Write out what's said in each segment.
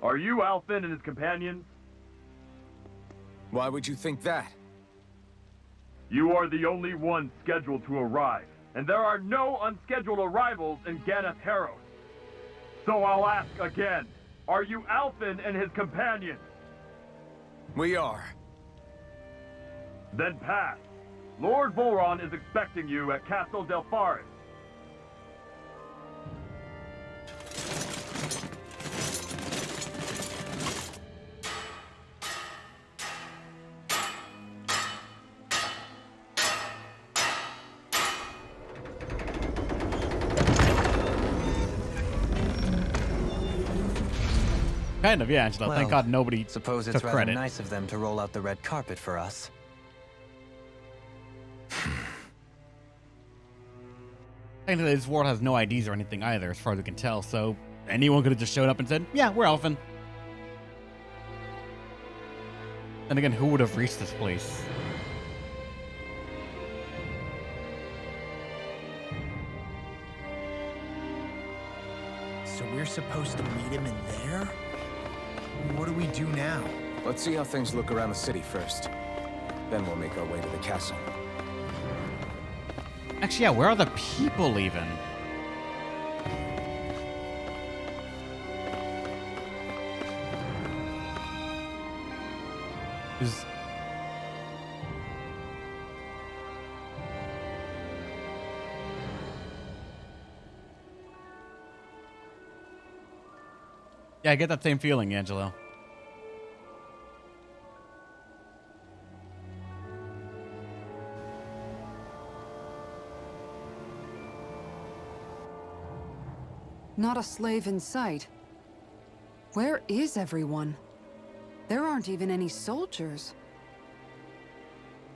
Are you Alfin and his companions? Why would you think that? You are the only one scheduled to arrive, and there are no unscheduled arrivals in Ganath Haros. So I'll ask again, are you Alfin and his companions? We are. Then pass. Lord Volron is expecting you at Castle Delpharis. Kind of, yeah, Angelo. Thank God nobody Suppose it's took rather credit. nice of them to roll out the red carpet for us. Technically, this world has no IDs or anything either, as far as we can tell, so anyone could have just showed up and said, yeah, we're Alfin. Then again, who would have reached this place? So we're supposed to meet him in there? What do we do now? Let's see how things look around the city first. Then we'll make our way to the castle. Actually, yeah, where are the people even? Is... Yeah, I get that same feeling, Angelo. Not a slave in sight. Where is everyone? There aren't even any soldiers.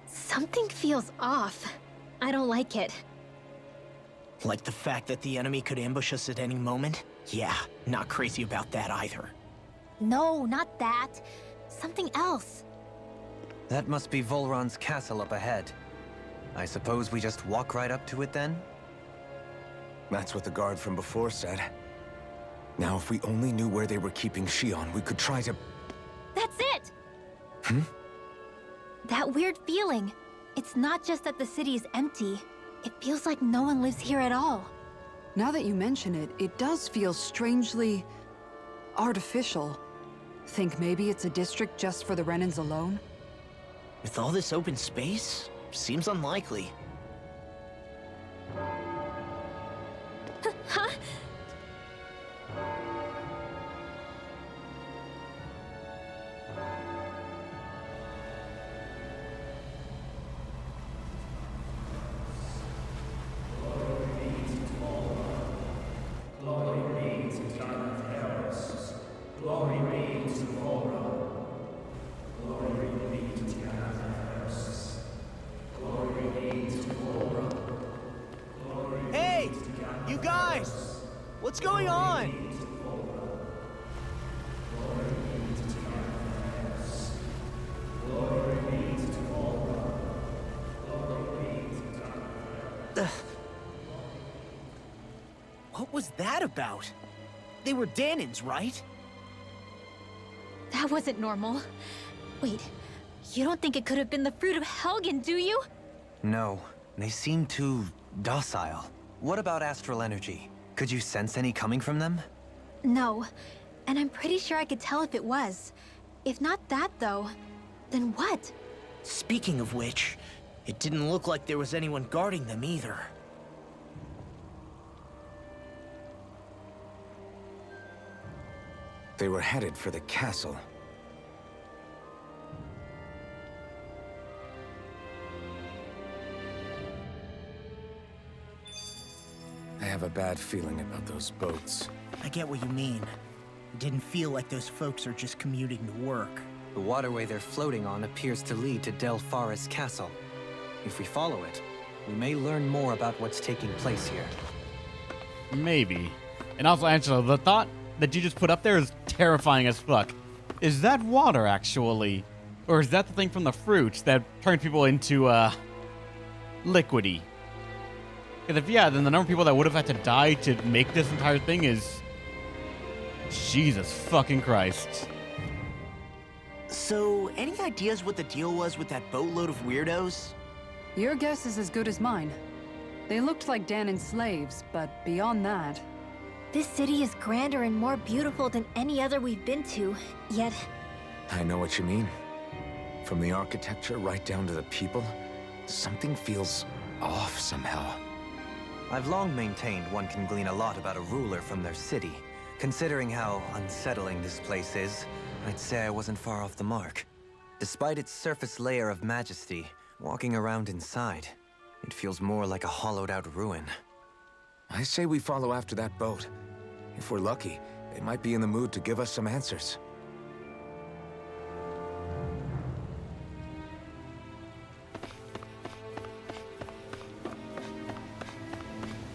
Something feels off. I don't like it. Like the fact that the enemy could ambush us at any moment? Yeah, not crazy about that either. No, not that. Something else. That must be Volron's castle up ahead. I suppose we just walk right up to it then? That's what the guard from before said. Now, if we only knew where they were keeping Shion, we could try to... That's it! Hmm? That weird feeling. It's not just that the city is empty. It feels like no one lives here at all. Now that you mention it, it does feel strangely... artificial. Think maybe it's a district just for the Renans alone? With all this open space? Seems unlikely. Huh? Hey! You guys! What's going on? What was that about? They were Dahnans, right? That wasn't normal. Wait, you don't think it could have been the fruit of Helgen, do you? No, they seem too docile. What about astral energy? Could you sense any coming from them? No, and I'm pretty sure I could tell if it was. If not that, though, then what? Speaking of which, it didn't look like there was anyone guarding them either. They were headed for the castle. I have a bad feeling about those boats. I get what you mean. It didn't feel like those folks are just commuting to work. The waterway they're floating on appears to lead to Delpharis Castle. If we follow it, we may learn more about what's taking place here. Maybe. And also, Angelo, the thought that you just put up there is terrifying as fuck. Is that water, actually? Or is that the thing from the fruits that turned people into, liquidy? Because if yeah, then the number of people that would have had to die to make this entire thing is Jesus fucking Christ. So, any ideas what the deal was with that boatload of weirdos? Your guess is as good as mine. They looked like Danan's slaves, but beyond that... This city is grander and more beautiful than any other we've been to, yet I know what you mean. From the architecture right down to the people, something feels off somehow. I've long maintained one can glean a lot about a ruler from their city. Considering how unsettling this place is, I'd say I wasn't far off the mark. Despite its surface layer of majesty, walking around inside, it feels more like a hollowed-out ruin. I say we follow after that boat. If we're lucky, they might be in the mood to give us some answers.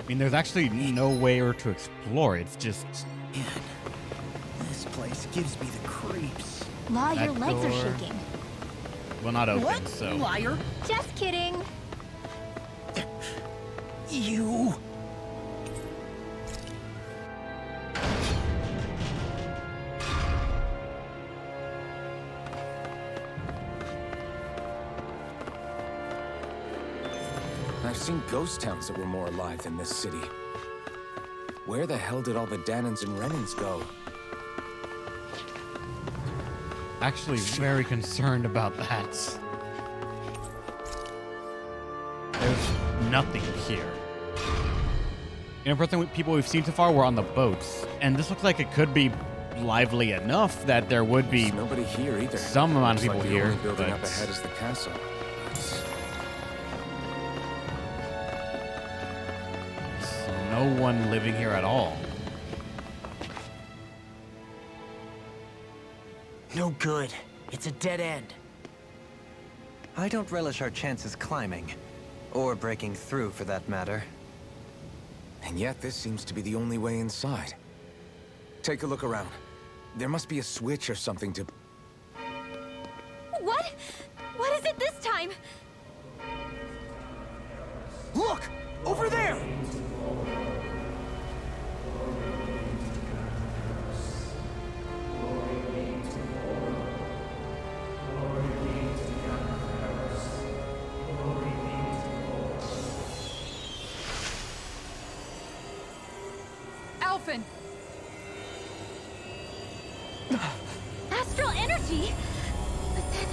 I mean, there's actually no way to explore. It's just Man, this place gives me the creeps. Law, your That legs are door. shaking. well not open. So Liar! Just kidding. You! I've seen ghost towns that were more alive than this city. Where the hell did all the Danans and Renans go? actually very concerned about that. There's nothing here. You know, the people we've seen so far were on the boats, and this looks like it could be lively enough that there would be There's nobody here either. some amount of Looks people like the here, only building but up ahead is the castle. there's no one living here at all. No good. It's a dead end. I don't relish our chances climbing. Or breaking through, for that matter. And yet, this seems to be the only way inside. Take a look around. There must be a switch or something to... What? What is it this time? Look! Over there! Alphen! Astral energy? But then...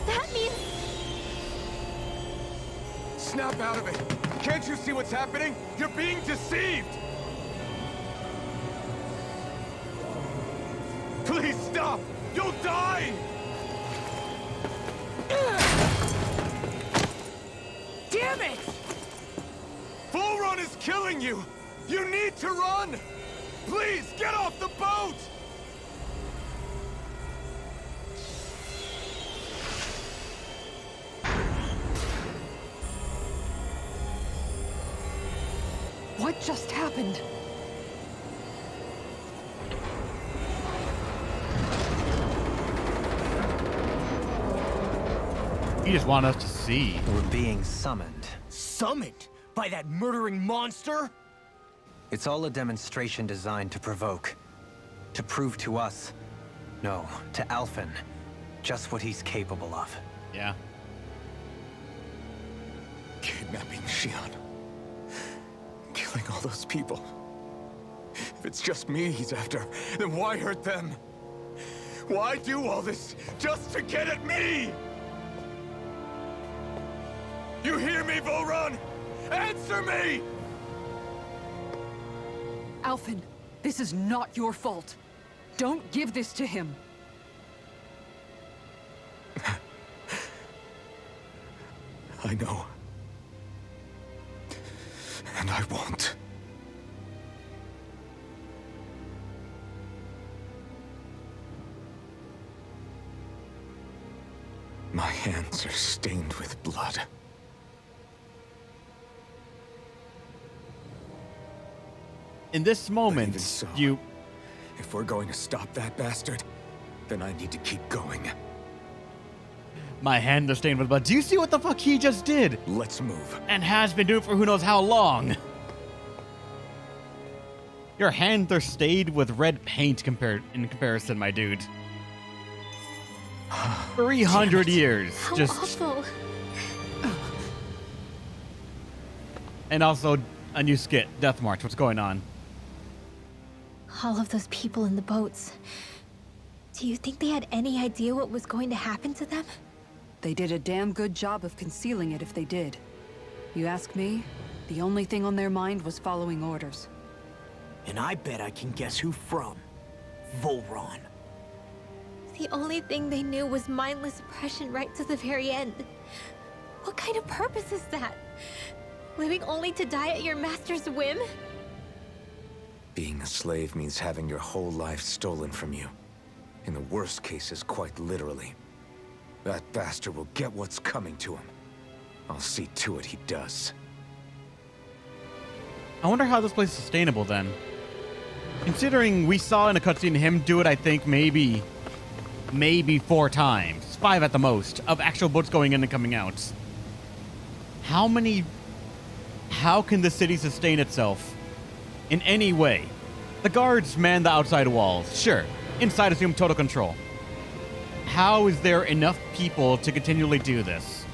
that means... Snap out of it! Can't you see what's happening? You're being deceived! Please stop! You'll die! Damn it! Bull Run is killing you! You need to run! Please, get off the boat! What just happened? You just want us to see. We're being summoned. Summoned? By that murdering monster? It's all a demonstration designed to provoke. To prove to us, no, to Alphen, just what he's capable of. Yeah. Kidnapping Shion. Killing all those people. If it's just me he's after, then why hurt them? Why do all this just to get at me? You hear me, Volrun? Answer me! Alphen, this is not your fault. Don't give this to him. I know. And I won't. My hands are stained with blood. In this moment, even so, you... If we're going to stop that bastard, then I need to keep going. My hands are stained with blood. Do you see what the fuck he just did? Let's move. And has been doing for who knows how long. Your hands are stained with red paint in comparison, my dude. 300 years. How Just awful. And also a new skit, Death March. What's going on? All of those people in the boats. Do you think they had any idea what was going to happen to them? They did a damn good job of concealing it if they did. You ask me, the only thing on their mind was following orders. And I bet I can guess who from. Volron. The only thing they knew was mindless oppression right to the very end. What kind of purpose is that? Living only to die at your master's whim? Being a slave means having your whole life stolen from you. In the worst cases, quite literally. That bastard will get what's coming to him. I'll see to it he does. I wonder how this place is sustainable then. Considering we saw in a cutscene him do it, I think maybe 4 times, 5 at the most, of actual boats going in and coming out. How can the city sustain itself in any way? The guards man the outside walls, sure. Inside assume total control. How is there enough people to continually do this?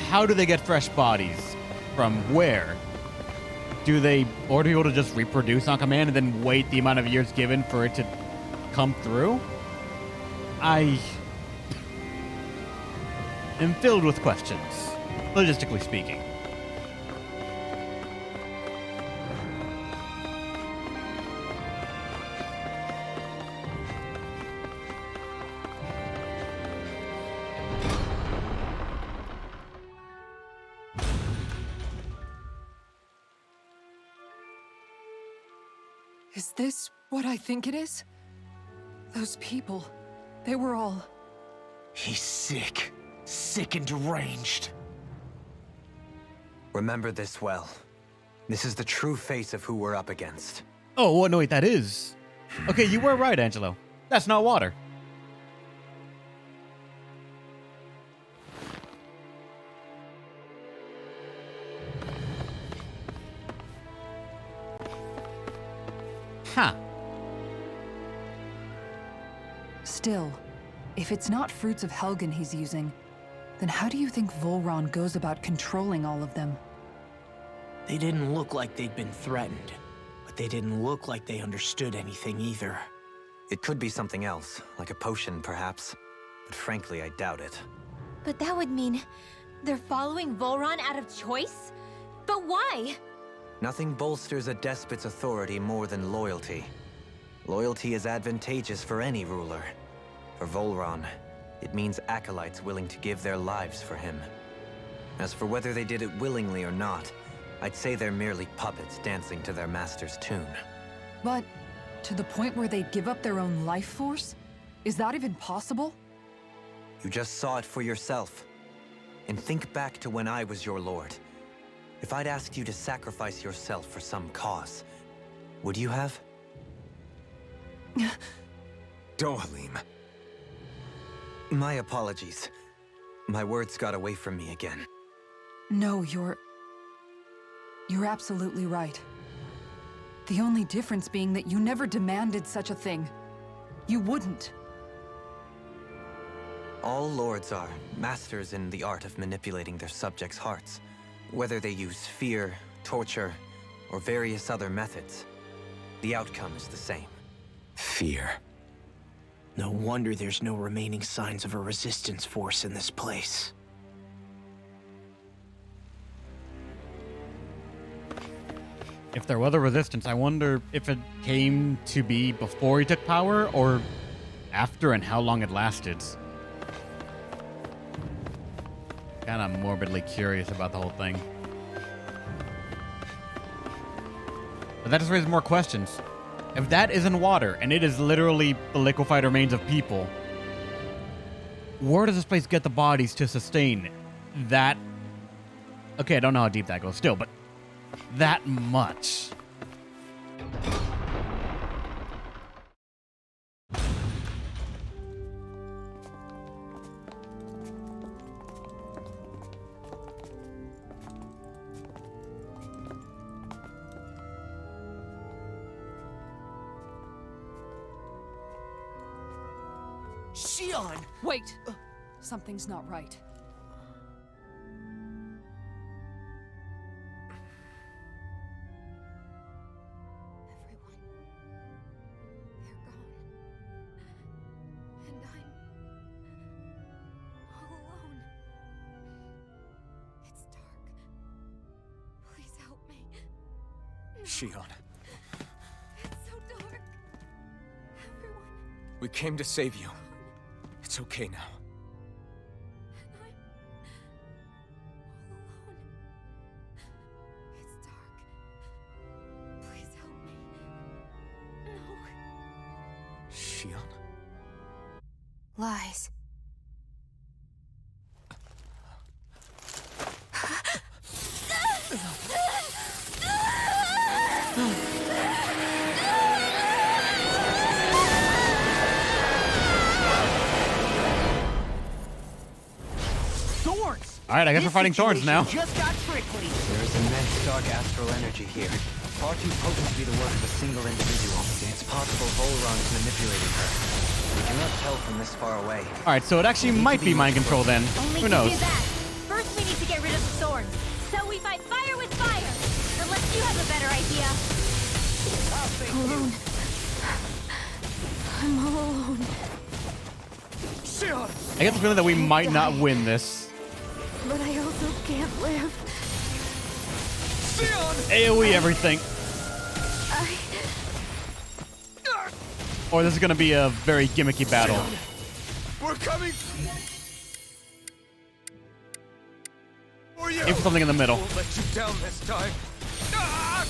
How do they get fresh bodies? From where? Do they order people to just reproduce on command and then wait the amount of years given for it to come through? I am filled with questions, logistically speaking. Is this what I think it is? Those people, they were all... He's sick. Sick and deranged. Remember this well. This is the true face of who we're up against. Oh, no, wait, that is. Okay, you were right, Angelo. That's not water. Huh. Still, if it's not fruits of Helgen he's using, then how do you think Volron goes about controlling all of them? They didn't look like they'd been threatened, but they didn't look like they understood anything either. It could be something else, like a potion perhaps, but frankly I doubt it. But that would mean they're following Volron out of choice? But why? Nothing bolsters a despot's authority more than loyalty. Loyalty is advantageous for any ruler. For Volron, it means acolytes willing to give their lives for him. As for whether they did it willingly or not, I'd say they're merely puppets dancing to their master's tune. But to the point where they'd give up their own life force? Is that even possible? You just saw it for yourself. And think back to when I was your lord. If I'd asked you to sacrifice yourself for some cause, would you have? Dohalim. My apologies. My words got away from me again. No, you're absolutely right. The only difference being that you never demanded such a thing. You wouldn't. All lords are masters in the art of manipulating their subjects' hearts. Whether they use fear, torture, or various other methods, the outcome is the same. Fear. No wonder there's no remaining signs of a resistance force in this place. If there was a resistance, I wonder if it came to be before he took power or after, and how long it lasted. Kind of morbidly curious about the whole thing. But that just raises more questions. If that isn't water, and it is literally the liquefied remains of people, where does this place get the bodies to sustain that? Okay, I don't know how deep that goes still, but that much. Shion! Wait! Something's not right. Everyone. They're gone. And I'm all alone. It's dark. Please help me. Shion, It's so dark. Everyone. we came to save you. It's okay now. And I'm all alone. It's dark. Please help me. No. Shion? Lies. Thorns! All right, I guess we're fighting thorns now. Just got prickly. There is immense dark astral energy here. Far too potent to be the work of a single individual. It's possible Volron's manipulating her. We cannot tell from this far away. All right, so it actually might be mind control then. Only Who to knows? do that. First, we need to get rid of the thorns. So we fight fire with fire. Unless you have a better idea. Alone. I'm all alone. Shion! I get the feeling that we might not win this. But I also can't live. Shion! AoE everything. Or this is gonna be a very gimmicky battle. We're coming for you! Aim for something in the middle. Won't let you down this time. Ah!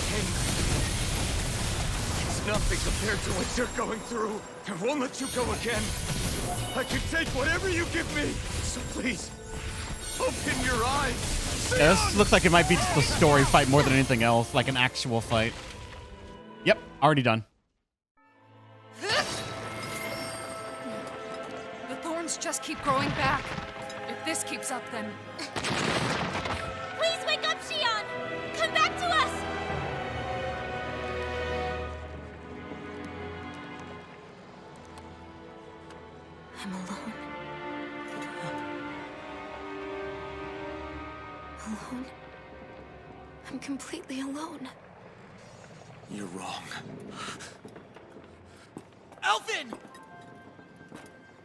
Pain. It's nothing compared to what you're going through. I won't let you go again. I can take whatever you give me. So please, open your eyes. Yeah, this looks like it might be just a story fight more than anything else, like an actual fight. Yep, already done. The thorns just keep growing back. If this keeps up, then... Please wake up, Shion! Come back to us! I'm alone. Alone? I'm completely alone. You're wrong. Elfin!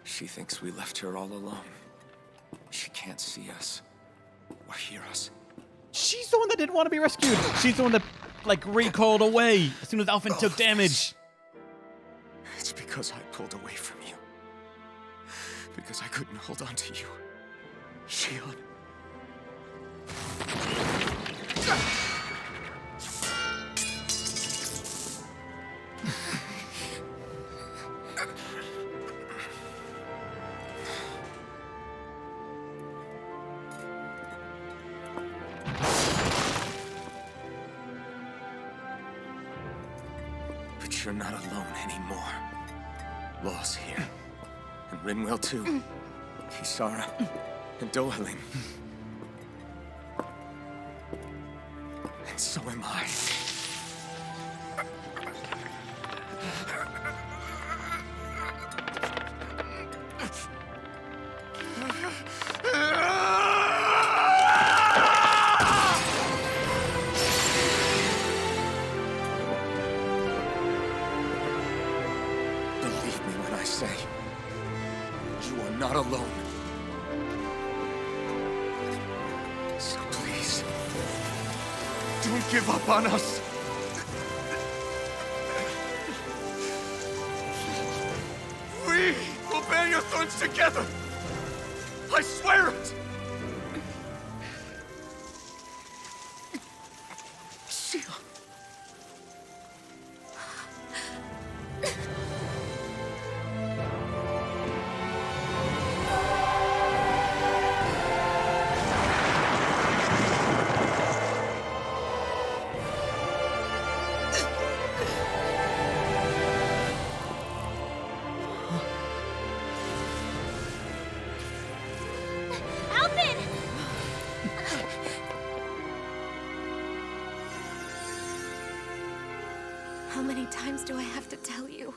She thinks we left her all alone. She can't see us or hear us. She's the one that didn't want to be rescued. She's the one that, like, recoiled away as soon as Alphen took damage. It's because I pulled away from you. Because I couldn't hold on to you. Shion. But you're not alone anymore. Law's here. And Rinwell too. Kisara. And Dohaling. And so am I. Believe me when I say, you are not alone. So please, don't give up on us. We will bear your thorns together. I swear it. Shion. Alvin! How many times do I have to tell you?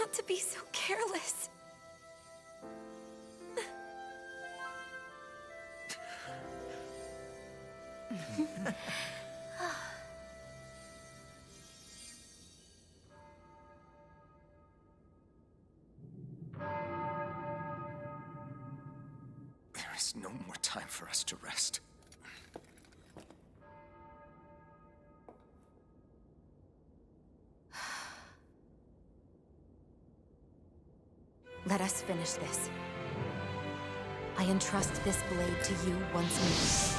not to be so careless. There is no more time for us to rest. Let us finish this. I entrust this blade to you once more.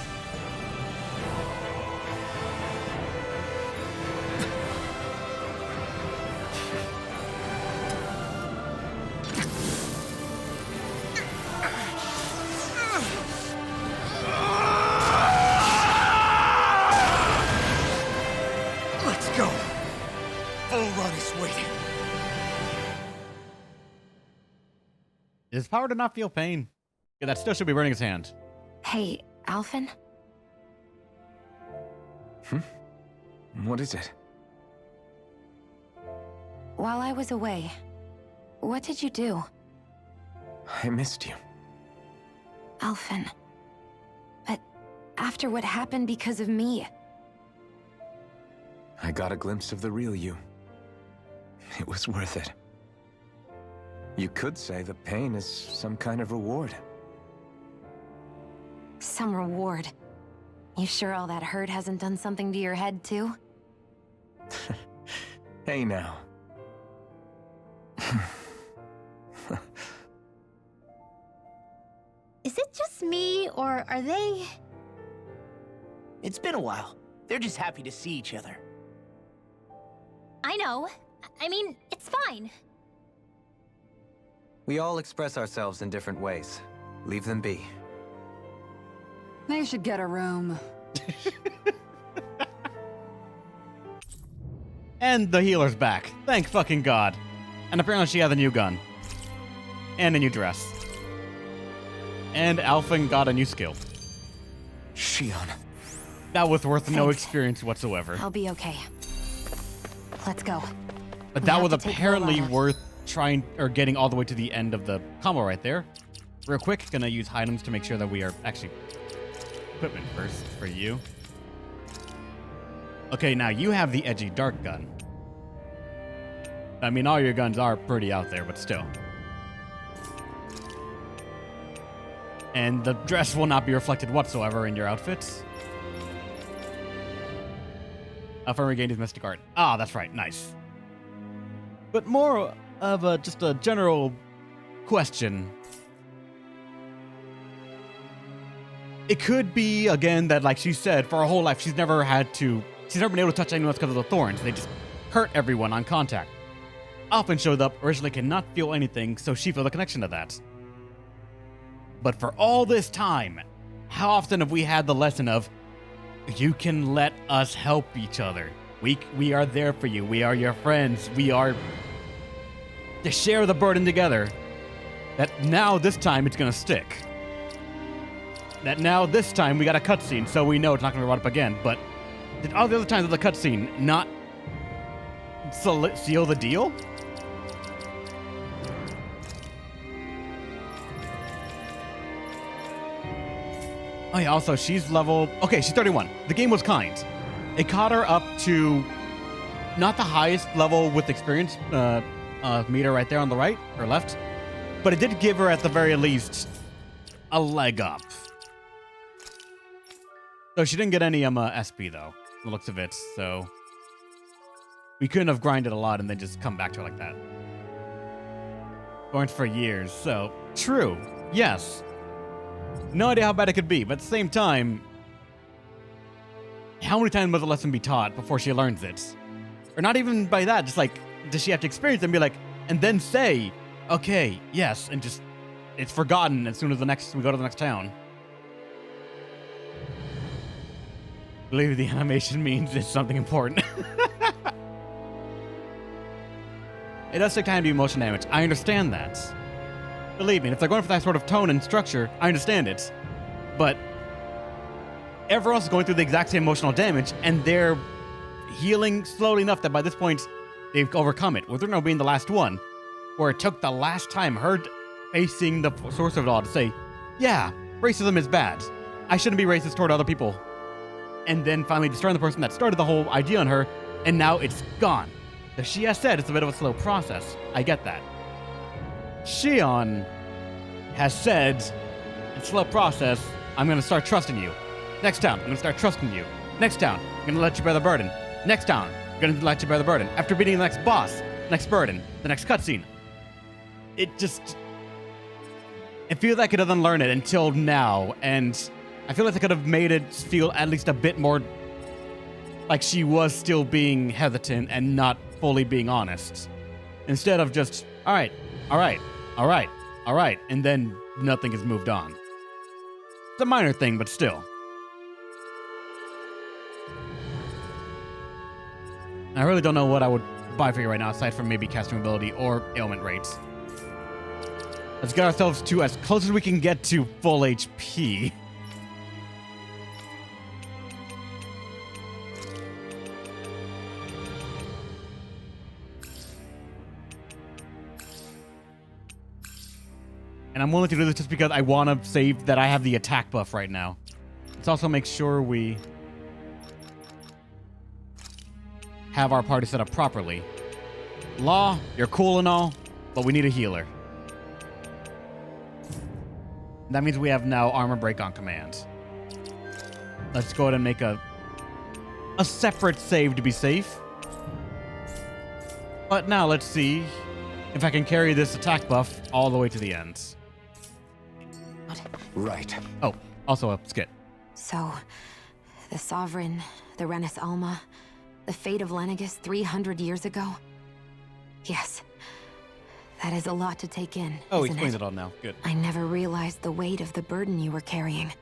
Let's go! Bull Run is waiting. His power to not feel pain. Yeah, that still should be burning his hand. Hey, Alphen? What is it? While I was away, what did you do? I missed you. Alphen. But after what happened because of me, I got a glimpse of the real you. It was worth it. You could say the pain is some kind of reward. some reward. You sure all that hurt hasn't done something to your head, too? Hey now. Is it just me, or are they... It's been a while. They're just happy to see each other. I know. I mean, it's fine. We all express ourselves in different ways. Leave them be. They should get a room. And the healer's back. Thank fucking God. And apparently she had a new gun. And a new dress. And Alphen got a new skill. Shion. That was worth no Thanks. experience whatsoever. I'll be okay. Let's go. But We that have was to take apparently Lola. worth trying or getting all the way to the end of the combo right there. Real quick, gonna use items to make sure that we are actually equipment first for you. Okay, now you have the edgy dark gun. I mean, all your guns are pretty out there, but still. And the dress will not be reflected whatsoever in your outfits. Alphen regained his mystic art. Ah, that's right. Nice. But more of just a general question. It could be, again, that like she said, for her whole life, she's never been able to touch anyone else because of the thorns. They just hurt everyone on contact. Alphen showed up, originally cannot feel anything, so she felt a connection to that. But for all this time, how often have we had the lesson of, you can let us help each other. We are there for you. We are your friends. We are to share the burden together. That now this time it's gonna stick. That now this time we got a cutscene, so we know it's not gonna be brought up again. But did all the other times of the cutscene not seal the deal? Oh yeah, also, she's level... Okay, she's 31. The game was kind. It caught her up to not the highest level with experience meter right there on the right, or left, but it did give her, at the very least, a leg up. So she didn't get any SP, though, from the looks of it, so... We couldn't have grinded a lot and then just come back to her like that. Going for years, so... True, yes. No idea how bad it could be, but at the same time, how many times must a lesson be taught before she learns it? Or not even by that, just like, does she have to experience it and be like, and then say, okay, yes, and just, it's forgotten as soon as we go to the next town. I believe the animation means it's something important. It does take time to do emotion damage. I understand that. Believe me, if they're going for that sort of tone and structure, I understand it. But everyone else is going through the exact same emotional damage, and they're healing slowly enough that by this point, they've overcome it. With Rino being the last one, where it took the last time her facing the source of it all to say, yeah, racism is bad. I shouldn't be racist toward other people. And then finally destroying the person that started the whole idea on her, and now it's gone. As she has said, it's a bit of a slow process. I get that. Shion has said, it's a slow process, I'm gonna start trusting you. Next town, I'm gonna start trusting you. Next town, I'm gonna let you bear the burden. Next town, I'm gonna let you bear the burden. After beating the next boss, next burden, the next cutscene. It feels like it doesn't learn it until now, and I feel like they could have made it feel at least a bit more like she was still being hesitant and not fully being honest. Instead of just, all right, and then nothing has moved on. It's a minor thing, but still. I really don't know what I would buy for you right now, aside from maybe casting ability or ailment rates. Let's get ourselves to as close as we can get to full HP. And I'm willing to do this just because I want to save that I have the attack buff right now. Let's also make sure we have our party set up properly. Law, you're cool and all, but we need a healer. That means we have now armor break on command. Let's go ahead and make a separate save to be safe. But now let's see if I can carry this attack buff all the way to the end. Right. Oh, also a skit. So, the Sovereign, the Renis Alma, the fate of Lenegis 300 years ago? Yes. That is a lot to take in, Oh, he isn't explains it all now. Good. I never realized the weight of the burden you were carrying.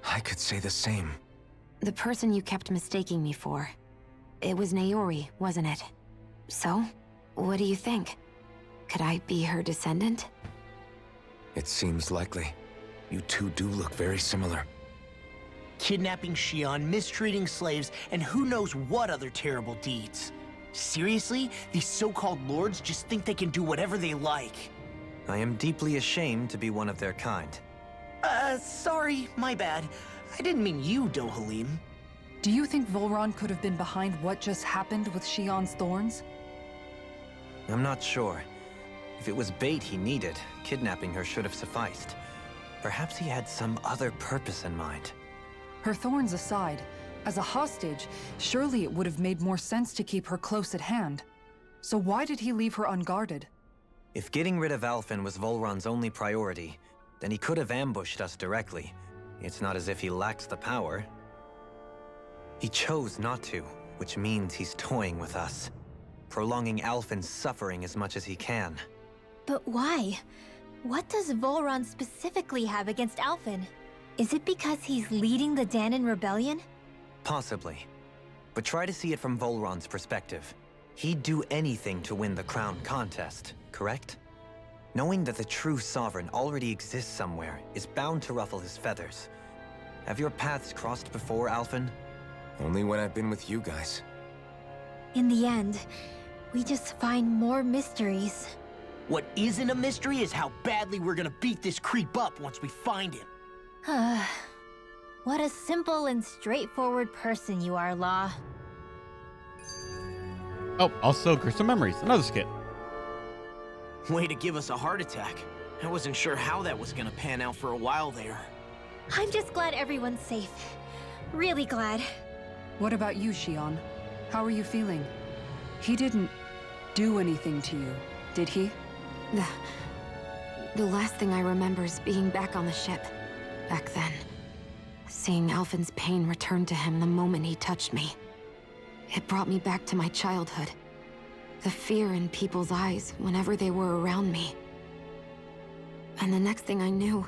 I could say the same. The person you kept mistaking me for. It was Naori, wasn't it? So, what do you think? Could I be her descendant? It seems likely. You two do look very similar. Kidnapping Shion, mistreating slaves, and who knows what other terrible deeds. Seriously? These so-called lords just think they can do whatever they like. I am deeply ashamed to be one of their kind. Sorry, my bad. I didn't mean you, Dohalim. Do you think Volron could have been behind what just happened with Shion's thorns? I'm not sure. If it was bait he needed, kidnapping her should have sufficed. Perhaps he had some other purpose in mind. Her thorns aside, as a hostage, surely it would have made more sense to keep her close at hand. So why did he leave her unguarded? If getting rid of Alphen was Volron's only priority, then he could have ambushed us directly. It's not as if he lacks the power. He chose not to, which means he's toying with us, prolonging Alphen's suffering as much as he can. But why? What does Volron specifically have against Alphen? Is it because he's leading the Dahnan rebellion? Possibly. But try to see it from Volron's perspective. He'd do anything to win the crown contest, correct? Knowing that the true sovereign already exists somewhere is bound to ruffle his feathers. Have your paths crossed before, Alphen? Only when I've been with you guys. In the end, we just find more mysteries. What isn't a mystery is how badly we're gonna beat this creep up once we find him. What a simple and straightforward person you are, Law. Oh, also gruesome memories. Another skit. Way to give us a heart attack. I wasn't sure how that was gonna pan out for a while there. I'm just glad everyone's safe. Really glad. What about you, Shion? How are you feeling? He didn't do anything to you, did he? The last thing I remember is being back on the ship. Back then. Seeing Alphen's pain return to him the moment he touched me. It brought me back to my childhood. The fear in people's eyes whenever they were around me. And the next thing I knew,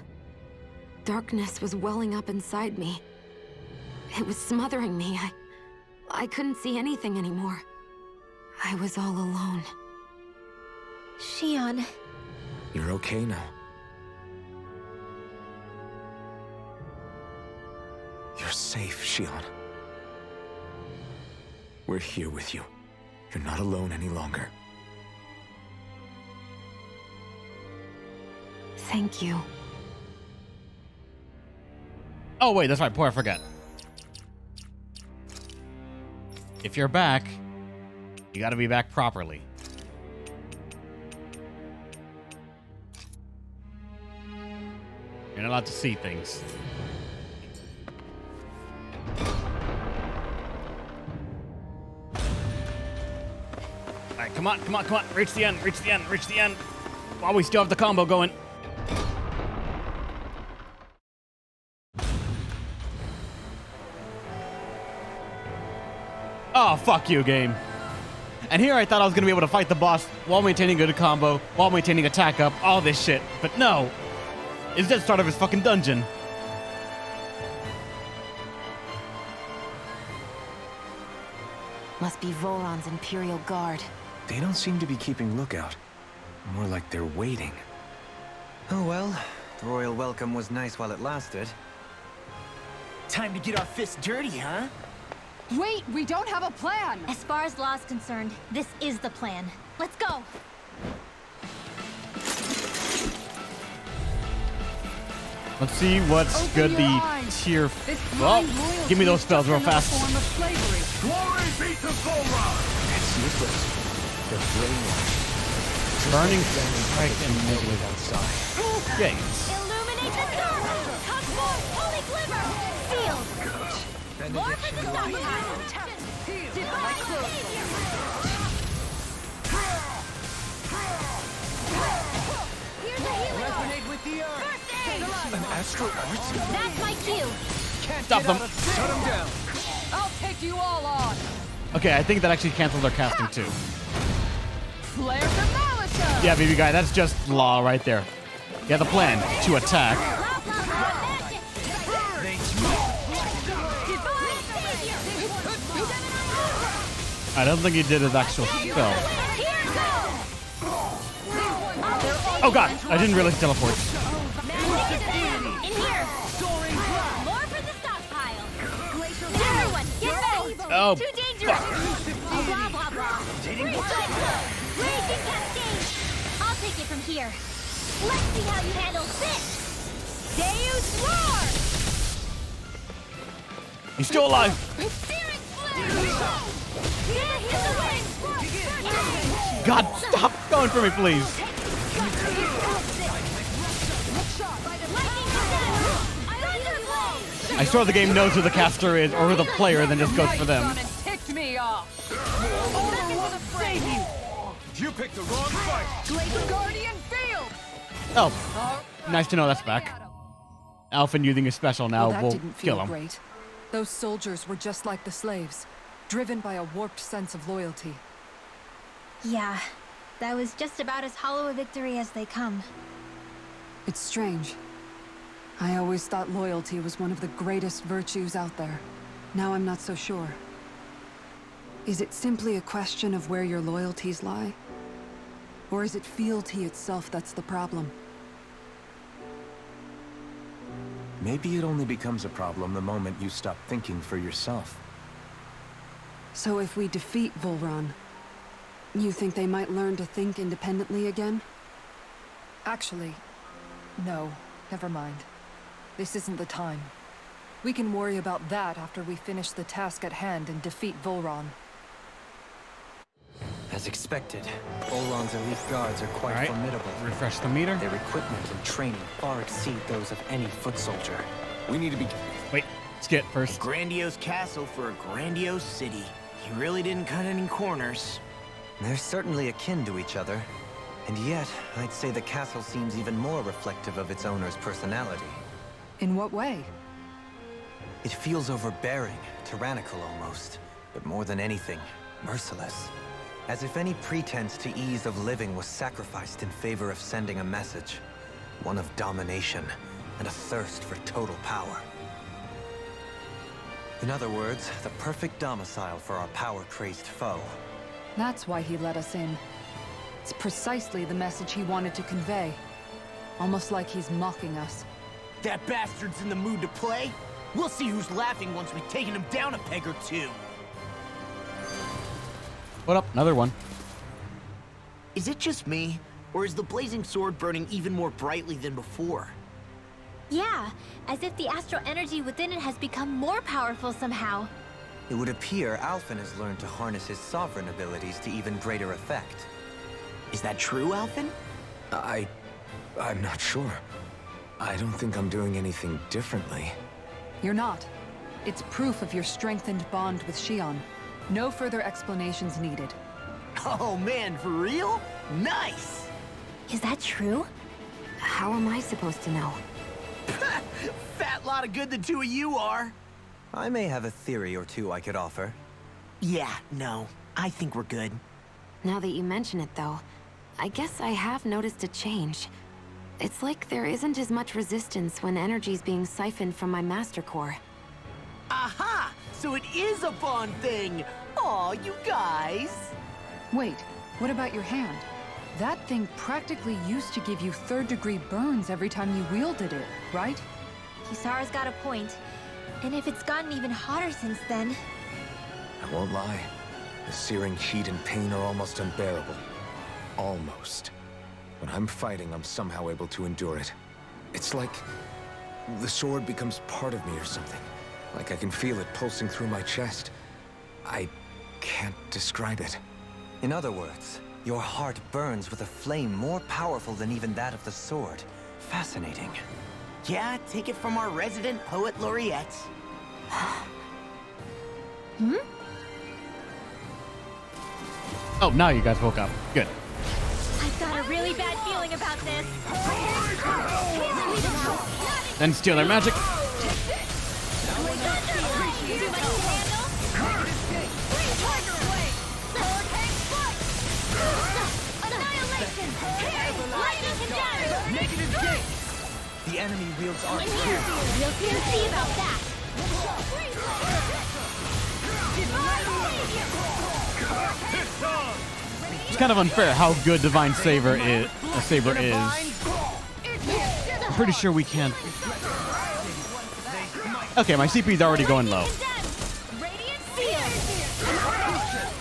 darkness was welling up inside me. It was smothering me. I couldn't see anything anymore. I was all alone. Shion. You're okay now. You're safe, Shion. We're here with you. You're not alone any longer. Thank you. Oh, wait, that's right. Before I forget. If you're back, you gotta be back properly. You're not allowed to see things. Alright, come on, come on, come on. Reach the end, reach the end, reach the end. While we still have the combo going. Oh, fuck you, game. And here I thought I was going to be able to fight the boss while maintaining good combo, while maintaining attack up, all this shit. But no. It's the start of his fucking dungeon. Must be Volron's Imperial Guard. They don't seem to be keeping lookout. More like they're waiting. Oh well, the royal welcome was nice while it lasted. Time to get our fists dirty, huh? Wait, we don't have a plan! As far as Law's concerned, this is the plan. Let's go! Let's see what's Open good. your The eyes. tier. This Well, blind loyalty give me those is spells just real another fast. form of slavery. Glory be to Volron! It's useless. They're brainwashed. Burning strike and negative outside. gates. Illuminate the star! Come forth, holy glimmer! Sealed! More for the stockpile! Divine savior! Here's a healing orb! with the earth. First aid! An astral arts? That's my cue! Stop them. Shut him down. I'll take you all on! Okay, I think that actually canceled their casting too. Flare the Malachite! Yeah, baby guy, that's just Law right there. Yeah, the plan to attack. Blah, blah, blah, magic! Divine savior! I don't think he did his actual spell. Here goes! Oh god, I didn't realize teleport. Magic defense! In here! More for the stockpile! Everyone, get back! Oh, Too dangerous! Blah, blah, blah! Recycle! Raging cascade! I'll take it from here. Let's see how you handle this! Deus Roar! He's still alive. Searing flare! Here's the wing! God, stop going for me, please. I swear the game knows who the caster is or who the player, then just goes for them. Ticked me off! You picked the wrong fight. Guardian Field! Oh, nice to know that's back. Alphen using his special now Well, that will didn't kill feel him. great. Those soldiers were just like the slaves, driven by a warped sense of loyalty. Yeah, that was just about as hollow a victory as they come. It's strange. I always thought loyalty was one of the greatest virtues out there. Now I'm not so sure. Is it simply a question of where your loyalties lie? Or is it fealty itself that's the problem? Maybe it only becomes a problem the moment you stop thinking for yourself. So if we defeat Volron, you think they might learn to think independently again? Actually, no. Never mind. This isn't the time. We can worry about that after we finish the task at hand and defeat Volron. As expected, Volron's elite guards are quite Alright, formidable. refresh the meter. Their equipment and training far exceed those of any foot soldier. We need to be... Wait, skip first. Grandiose castle for a grandiose city. You really didn't cut any corners. They're certainly akin to each other. And yet, I'd say the castle seems even more reflective of its owner's personality. In what way? It feels overbearing, tyrannical almost, but more than anything, merciless. As if any pretense to ease of living was sacrificed in favor of sending a message. One of domination and a thirst for total power. In other words, the perfect domicile for our power-crazed foe. That's why he let us in. It's precisely the message he wanted to convey. Almost like he's mocking us. That bastard's in the mood to play? We'll see who's laughing once we've taken him down a peg or two. What up? Another one. Is it just me? Or is the blazing sword burning even more brightly than before? Yeah, as if the astral energy within it has become more powerful somehow. It would appear Alphen has learned to harness his sovereign abilities to even greater effect. Is that true, Alphen? I'm not sure. I don't think I'm doing anything differently. You're not. It's proof of your strengthened bond with Shion. No further explanations needed. Oh man, for real? Nice! Is that true? How am I supposed to know? Fat lot of good the two of you are. I may have a theory or two I could offer. Yeah, no. I think we're good. Now that you mention it, though, I guess I have noticed a change. It's like there isn't as much resistance when energy's being siphoned from my Master Core. Aha! So it is a bond thing! Aw, you guys! Wait, what about your hand? That thing practically used to give you third-degree burns every time you wielded it, right? Kisara's got a point. And if it's gotten even hotter since then... I won't lie. The searing heat and pain are almost unbearable. Almost. When I'm fighting, I'm somehow able to endure it. It's like the sword becomes part of me or something. Like I can feel it pulsing through my chest. I can't describe it. In other words, your heart burns with a flame more powerful than even that of the sword. Fascinating. Yeah, take it from our resident poet laureate. Oh, now you guys woke up. Good. I've got a really bad feeling about this. Then steal their magic. Too much to handle? Annihilation! Lightning condemned! The enemy wields arms too. We'll soon see about that. It's kind of unfair how good Divine Saber is. I'm pretty sure we can't. Okay, my CP's already going low.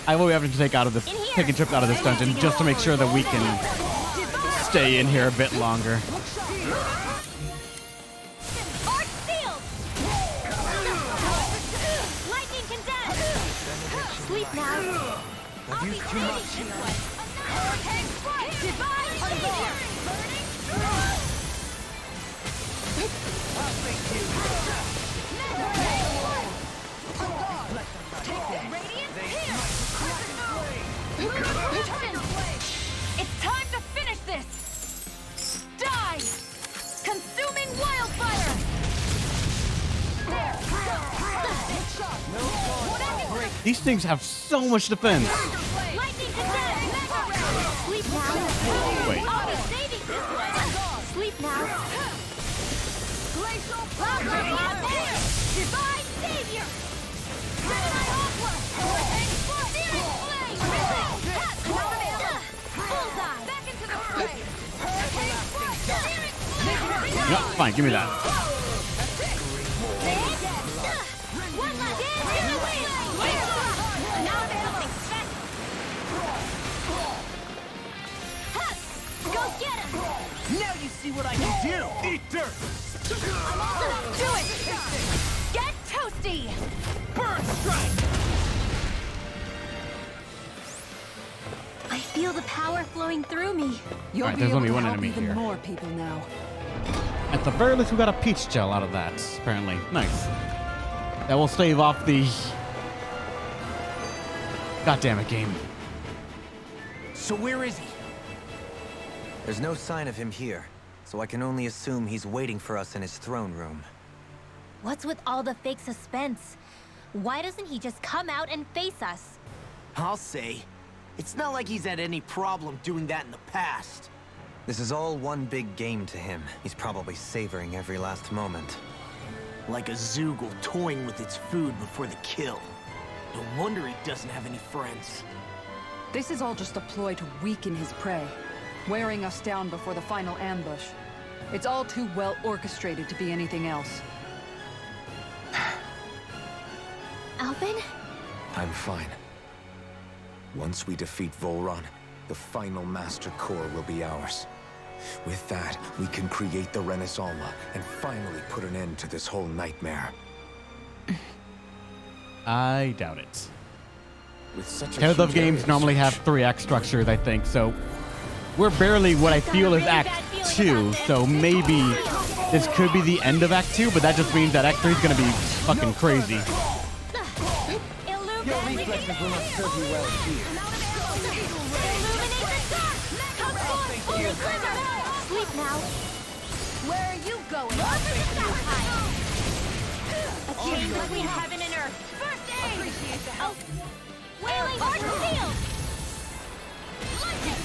I will have to take a trip out of this dungeon just to make sure that we can stay in here a bit longer. Sleep now. I've used too much. It's time to finish this! Die! Consuming wildfire! These things have so much defense. Lightning condemned. Sleep now. Wait. I'll be saving this one. Sleep now. Glacial Divine Savior. Bullseye. Back into the fray! No, fine, give me that. One left. Now there's something special. Go get him. Now you see what I can do! Eat dirt! Do it! Get toasty! Burn strike! I feel the power flowing through me. You'll Alright, be there's able only to one help enemy even here. more people now. At the very least, we got a peach gel out of that, apparently. Nice. That will stave off the... God damn it, game. So where is he? There's no sign of him here, so I can only assume he's waiting for us in his throne room. What's with all the fake suspense? Why doesn't he just come out and face us? I'll say. It's not like he's had any problem doing that in the past. This is all one big game to him. He's probably savoring every last moment. Like a Zoogle toying with its food before the kill. No wonder he doesn't have any friends. This is all just a ploy to weaken his prey, wearing us down before the final ambush. It's all too well orchestrated to be anything else. Alvin? I'm fine. Once we defeat Volron, the final Master Core will be ours. With that, we can create the Renaissance and finally put an end to this whole nightmare. I doubt it. With such a Tales of huge area games to normally have search, 3 act structures, I think, so we're barely what I feel is Act 2, so maybe this could be the end of Act 2, but that just means that Act 3 is gonna be fucking crazy. Your reflexes will not serve you well here. Sleep now. Where are you going? A change between heaven and earth. First aid! Oh. Wailing Field! Lightning!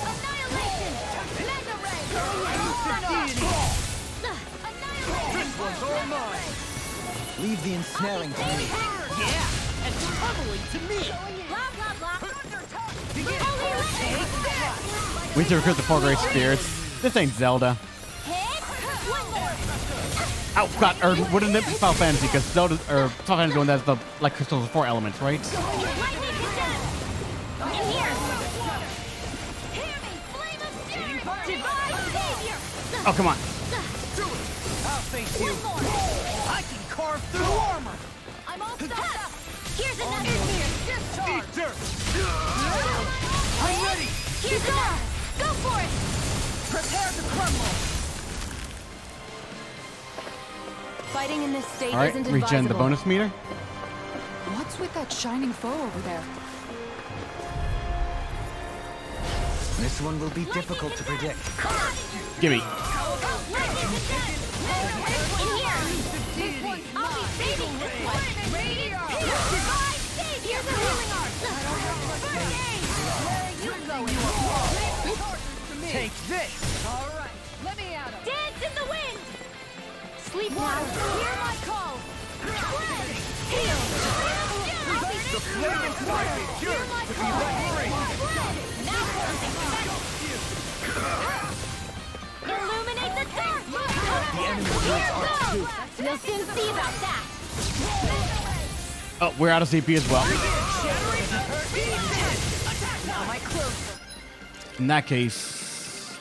Annihilation! Mega Ray! This one's all mine. Leave the ensnaring to me. Yeah, and troubling to me. Blah, blah, blah. We need to recruit the 4 great spirits. This ain't Zelda. Oh god, or wouldn't it be Final Fantasy? Because Zelda or Final Fantasy one has the like crystals of 4 elements, right? Oh come on. I'll face you. I can carve through armor. I'm all stocked up. Here's another discharge. Eat dirt. I'm ready. Here's another. Go for it. Prepare to crumble. Fighting in this state All right, isn't regen the advisable. bonus meter. What's with that shining foe over there? This one will be difficult to predict. Gimme. Take this. All right, let me at him. Dance in the wind. Sleep now. Hear my call. Heal. The flame inside me yearns to be let free. Illuminate the dark. The enemy words are too. You'll soon see about that. Oh, we're out of CP as well. Now my close. In that case,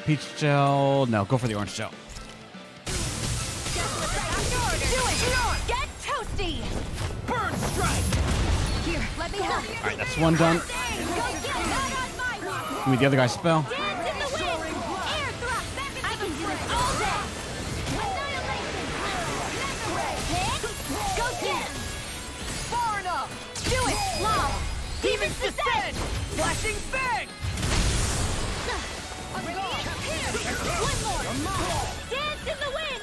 peach gel. No, go for the orange gel. Get toasty. Burn strike. Here, let me help. All right, that's one done. Give me the other guy's spell. Dance in the wind. Air thrust. I can do it all day. Annihilation. Go get him. Far enough. Do it. Lob. Demons descend. Flashing bang. One more. Dance in the wind.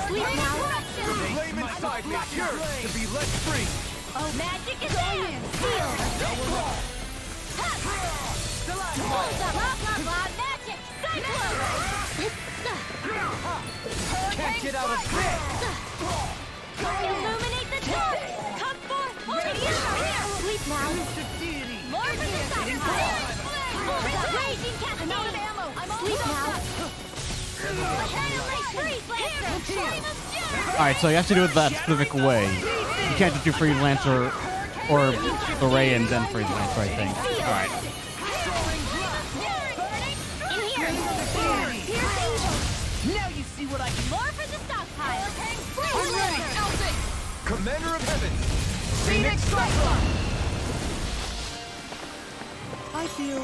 Sleep now. The flame inside me yearns to be let free. Oh, magic is in. Seal. Blah, blah, blah, magic. Cyclone. Can't get out of this. Illuminate the dark. Come forth. Here. Sleep now. Lord of the Sun. Raging cascade. I'm out of ammo. Sleep now. Freeze Lancer. All right, so you have to do it that specific way. You can't just do Freeze Lancer or Beret and then Freeze Lancer, I think. All right. Now you see what I can. More for the stockpile. I'm ready. Commander of Heaven. Phoenix Strike. I feel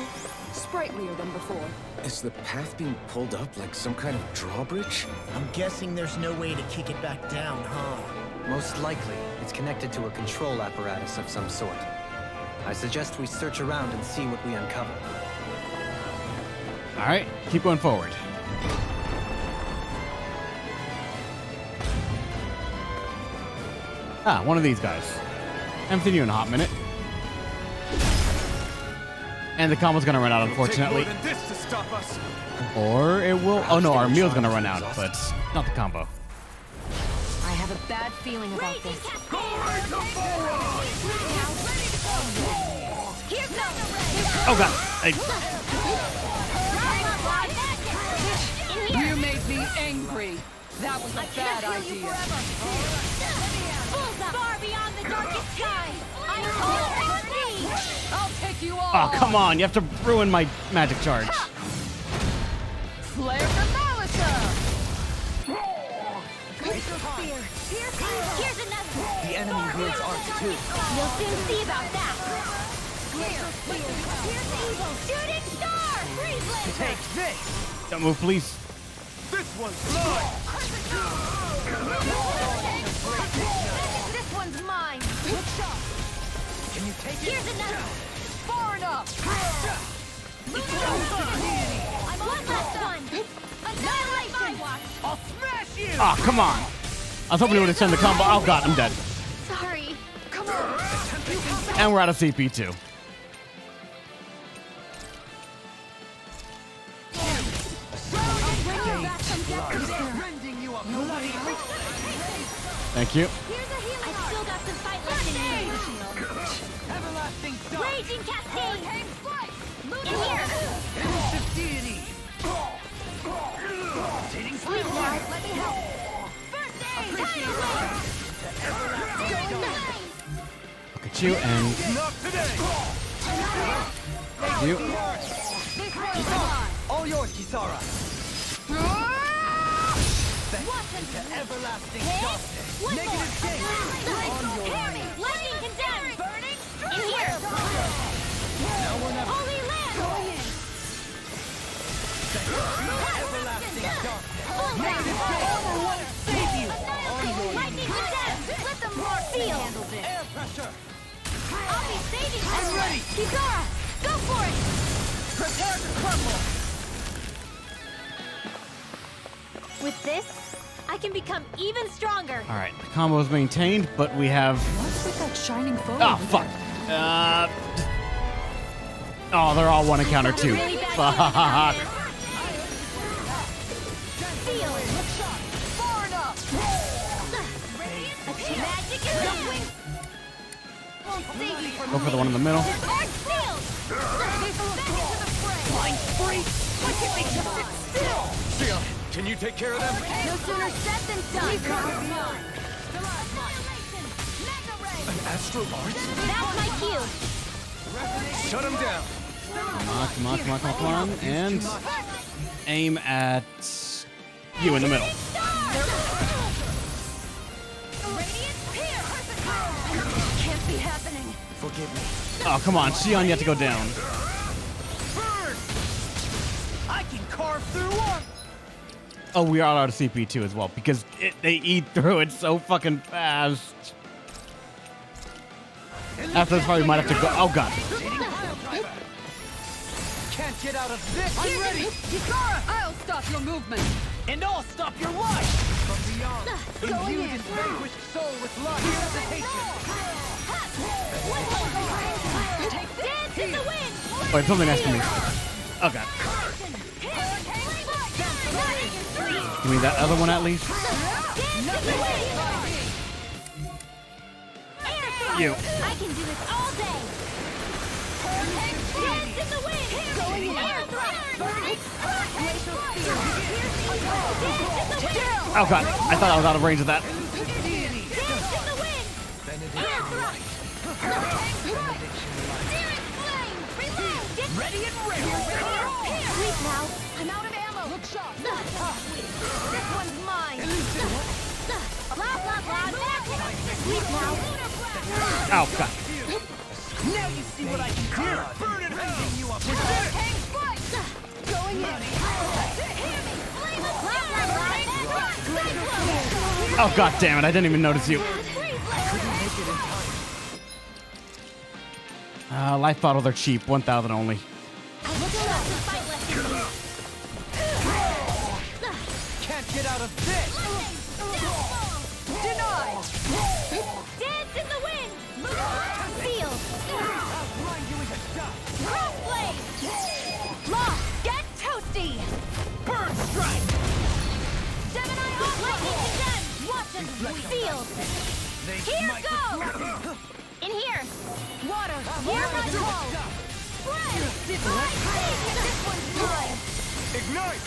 sprightlier than before. Is the path being pulled up like some kind of drawbridge? I'm guessing there's no way to kick it back down, huh? Most likely, it's connected to a control apparatus of some sort. I suggest we search around and see what we uncover. All right, keep going forward. Ah, one of these guys. Haven't seen you in a hot minute. And the combo's gonna run out, unfortunately. Take more than this to stop us. Or it will. Oh no, our meal's gonna run out, but not the combo. I have a bad feeling about this. Oh god. You made me angry. That was a bad idea. far beyond the darkest sky. I call for thee. I'll take you all! Oh, come on. You have to ruin my magic charge. Flare the Malisa! Here's another. The enemy wields art too. You'll soon see about that. Here's the eagle. Shooting star. Freeze laser. Take this! Don't move, please. This one's mine! This one's mine! Can you take it? Here's another. Far enough! I'm on last one. Annihilation. I'll smash you! Oh, come on. I was hoping it would extend the combo. Oh, God, I'm dead. Sorry. Come on! And we're out of CP2. Rending you up! Thank you. Here's a healing. I've still got some fight left in me. Everlasting dark! Raging cascade. In here. Elusive deity! Sweet now. Let me help. First aid. Look at you and Not today! you. All yours, Kisara! To everlasting darkness! Negative gate! Lightning condemned. Burning. In here. Holy land. Everlasting darkness! Negative Overwhelm! Save you! Lightning condemned. Let them roar. Seal. Air pressure! I'll be saving you. I'm ready. Kisara, go for it. Prepare to crumble! With this, I can become even stronger. All right, the combo is maintained, but we have... What's with that shining foam? Oh, fuck. Oh, they're all one encounter too. Really bad Fuck. Seal. Far enough! Magic is going. Won't save you from Go for the one in the middle. Arc sealed. Back into the fray. Mind free! Why can't they just sit still? Shion, can you take care of them? No sooner said than done. Astral Art? That's my cue. Shut him down! Come on. And aim at you in the middle. Can't be happening! Forgive me. Oh, come on. Shion, you have to go down. Burn! I can carve through one! Oh, we are out of CP2 as well, because they eat through it so fucking fast. After this part, we might have to go. Oh, God. Can't get out of this! I'm ready! Kisara! I'll stop your movement! And I'll stop your life! From beyond, imbue this vanquished soul with love and hesitation! Dance in the wind. Wait, something next to me. Oh, God. Give me that other one at least. You. I can do this all day. Dance in the wind. Air thrust. Oh, God. I thought I was out of range of that. Dance in the wind. Air thrust. Searing flame. Reload. Ready and ready! Sweet now. I'm out of ammo! Look sharp! This one's mine. Blah, blah, blah. Sweet now. Oh, God. Now you see what I can do! Burn it hanging you up with this! Going in! Oh, God damn it. I didn't even notice you. Life bottles are cheap. 1,000 only. Can't get out of this! Denied! Dance in the wind! Sealed! Grind you into dust! Crossblade! Lost! Get toasty! Bird strike! Gemini off lightning condemned! Watch us sealed! They Here smite go! with blood. In here! Water! Hear my call! Spread! Divide! This one's mine! Ignite!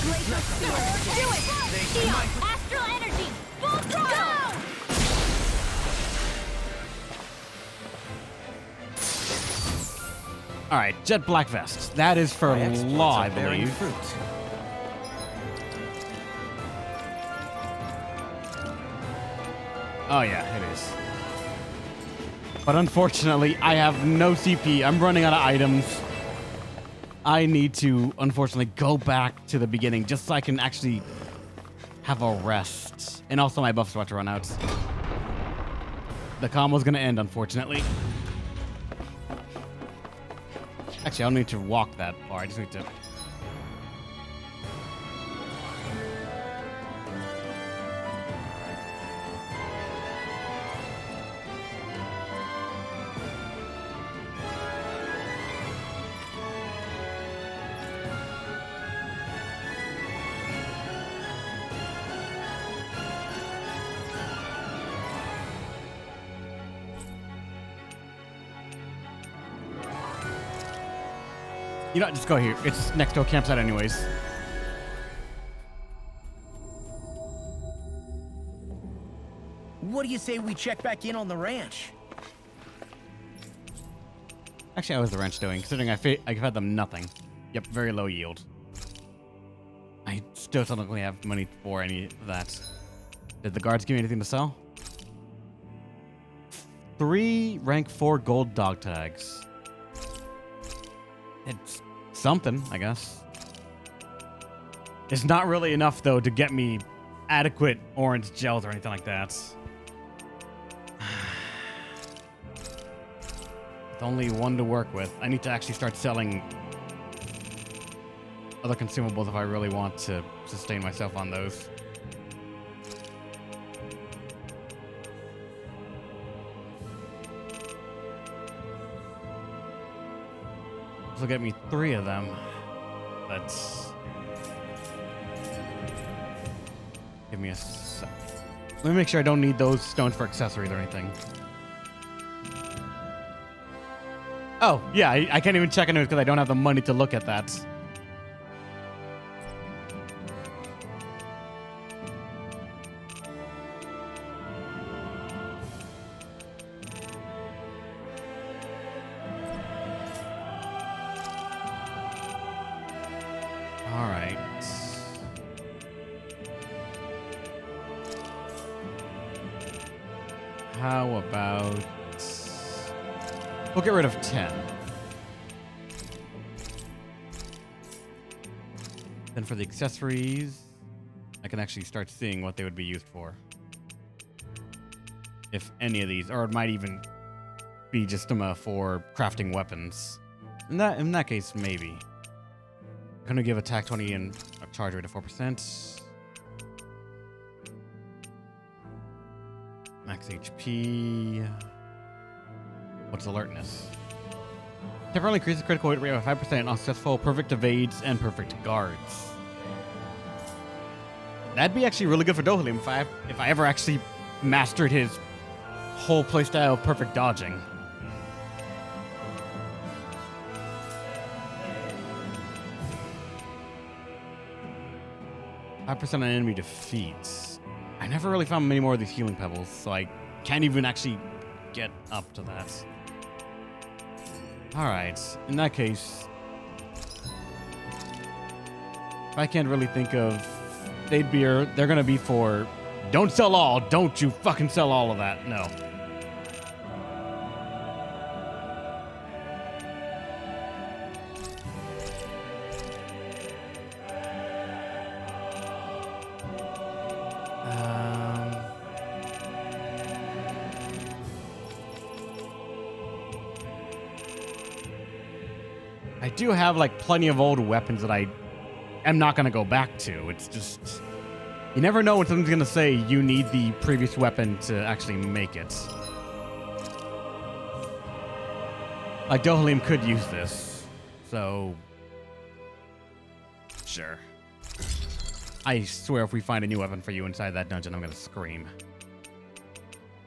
Glacial Spear! Do it! Seal! Astral energy! Full throttle! Go! All right, jet black vest. That is for My exploits law, are I bearing believe. fruit. Oh yeah, it is. But unfortunately, I have no CP. I'm running out of items. I need to, unfortunately, go back to the beginning just so I can actually have a rest. And also my buff's about to run out. The combo's gonna end, unfortunately. Actually, I don't need to walk that far. I just need to... You know what? Just go here. It's next to a campsite anyways. What do you say we check back in on the ranch? Actually, how was the ranch doing? Considering I fed them nothing. Yep, very low yield. I still don't really have money for any of that. Did the guards give me anything to sell? 3 rank 4 gold dog tags. It's something, I guess. It's not really enough, though, to get me adequate orange gels or anything like that. With only 1 to work with. I need to actually start selling other consumables if I really want to sustain myself on those. This will get me 3 of them. That's... Give me a sec. Let me make sure I don't need those stones for accessories or anything. Oh, yeah, I can't even check into it because I don't have the money to look at that. All right. How about... We'll get rid of 10. Then for the accessories, I can actually start seeing what they would be used for. If any of these, or it might even be just for crafting weapons. In that case, maybe. I'm gonna give attack 20 and a charge rate of 4%. Max HP. What's alertness? Temporarily increases critical hit rate by 5% on successful perfect evades and perfect guards. That'd be actually really good for Dohalim if I ever actually mastered his whole playstyle of perfect dodging. % on enemy defeats. I never really found many more of these healing pebbles, so I can't even actually get up to that. Alright, in that case, if I can't really think of... they're gonna be for... Don't sell all! Don't you fucking sell all of that! No. I do have like plenty of old weapons that I am not going to go back to. It's just, you never know when someone's going to say you need the previous weapon to actually make it. Like Dohalim could use this, so sure. I swear if we find a new weapon for you inside that dungeon, I'm going to scream.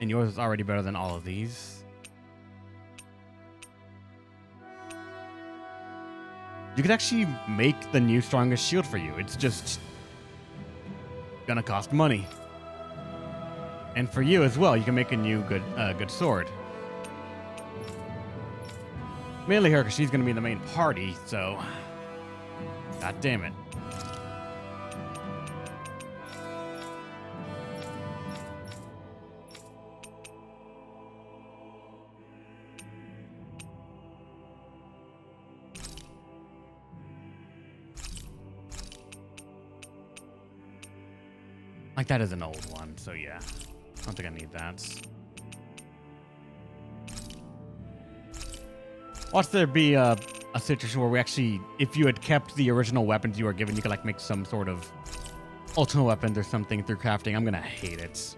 And yours is already better than all of these. You could actually make the new strongest shield for you. It's just gonna cost money. And for you as well, you can make a new good sword. Mainly her, because she's going to be the main party, so... God damn it. Like, that is an old one, so yeah. I don't think I need that. Watch there be a situation where we actually, if you had kept the original weapons you were given, you could like make some sort of ultimate weapons or something through crafting. I'm gonna hate it.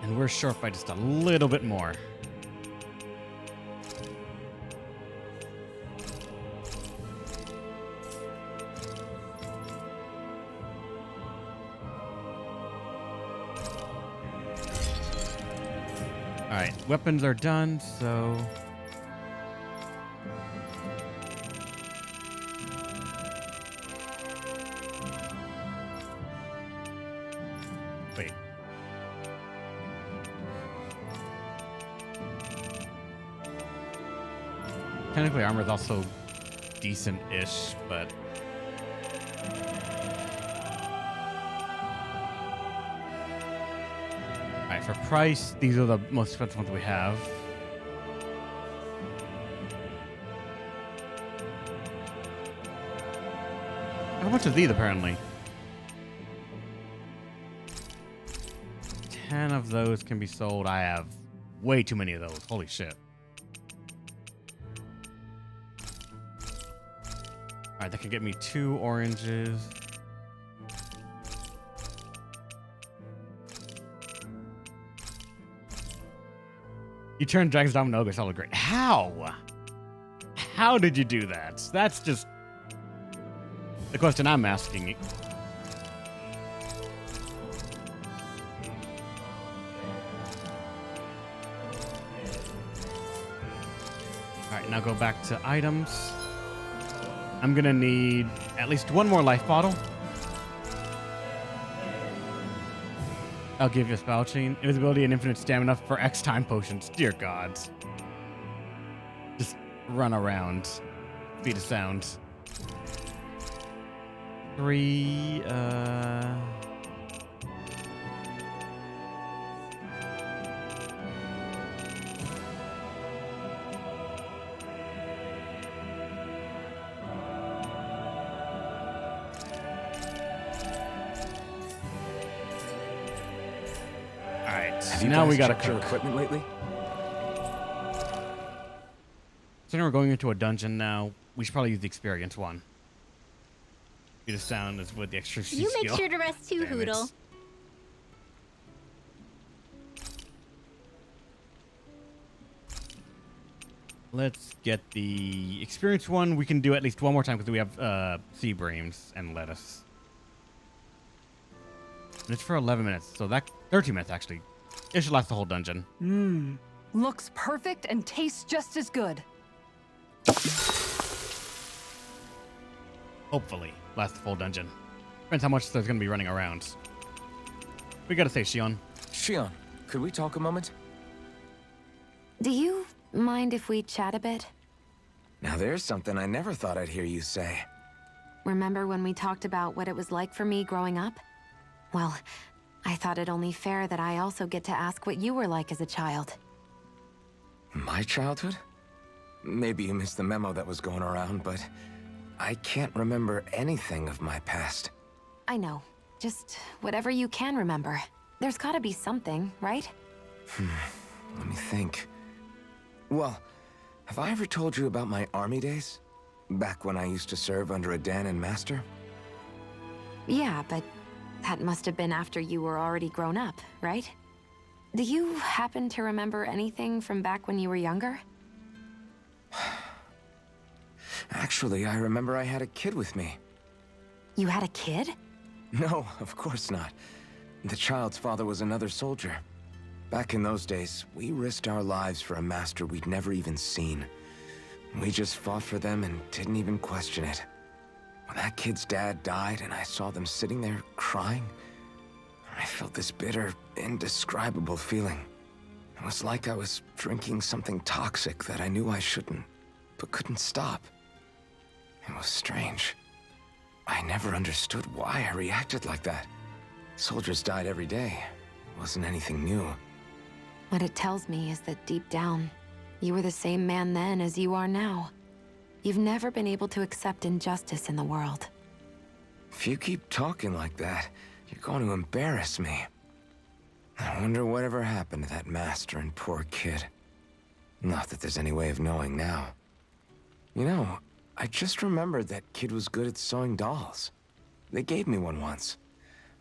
And we're short by just a little bit more. Alright, weapons are done, so... Wait. Technically, armor is also decent-ish, but... Alright, for price, these are the most expensive ones we have. How much are these, apparently? 10 of those can be sold. I have way too many of those. Holy shit. Alright, that can get me 2 oranges. You turned dragons down and ogres. That was great. How? How did you do that? That's just the question I'm asking. Alright, now go back to items. I'm gonna need at least 1 more life bottle. I'll give you a spell chain, invisibility, and infinite stamina for X time potions. Dear gods. Just run around. Speed of sound. 3, Have you now guys we gotta checked your cook. equipment lately? So now we're going into a dungeon now. We should probably use the experience one. Speed of sound is with the extra C You make skill. sure to rest too, Damn it. Hoodle. Let's get the experience one. We can do at least 1 more time because we have sea breams and lettuce. And it's for 11 minutes, so that 13 minutes actually. It should last the whole dungeon. Looks perfect and tastes just as good. Hopefully, last the full dungeon. Depends how much there's going to be running around. We gotta say, Shion. Shion, could we talk a moment? Do you mind if we chat a bit? Now there's something I never thought I'd hear you say. Remember when we talked about what it was like for me growing up? Well, I thought it only fair that I also get to ask what you were like as a child. My childhood? Maybe you missed the memo that was going around, but I can't remember anything of my past. I know. Just whatever you can remember. There's gotta be something, right? Let me think. Well, have I ever told you about my army days? Back when I used to serve under a Danon master? Yeah, but that must have been after you were already grown up, right? Do you happen to remember anything from back when you were younger? Actually, I remember I had a kid with me. You had a kid? No, of course not. The child's father was another soldier. Back in those days, we risked our lives for a master we'd never even seen. We just fought for them and didn't even question it. that kid's dad died and I saw them sitting there crying, I felt this bitter, indescribable feeling. It was like I was drinking something toxic that I knew I shouldn't, but couldn't stop. It was strange. I never understood why I reacted like that. Soldiers died every day. It wasn't anything new. What it tells me is that deep down, you were the same man then as you are now. You've never been able to accept injustice in the world. If you keep talking like that, you're going to embarrass me. I wonder whatever happened to that master and poor kid. Not that there's any way of knowing now. You know, I just remembered that kid was good at sewing dolls. They gave me one once.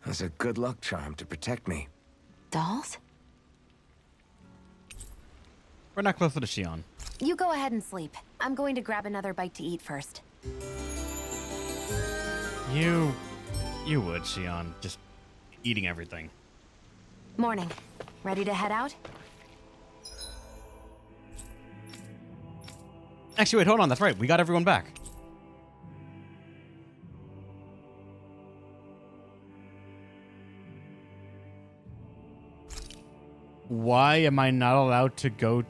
It was a good luck charm to protect me. Dolls? We're not closer to Shion. You go ahead and sleep. I'm going to grab another bite to eat first. You would, Shion. Just eating everything. Morning. Ready to head out? Actually, wait, hold on. That's right. We got everyone back. Why am I not allowed to go?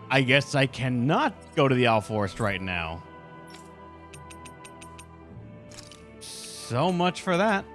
I guess I cannot go to the Owl Forest right now. So much for that.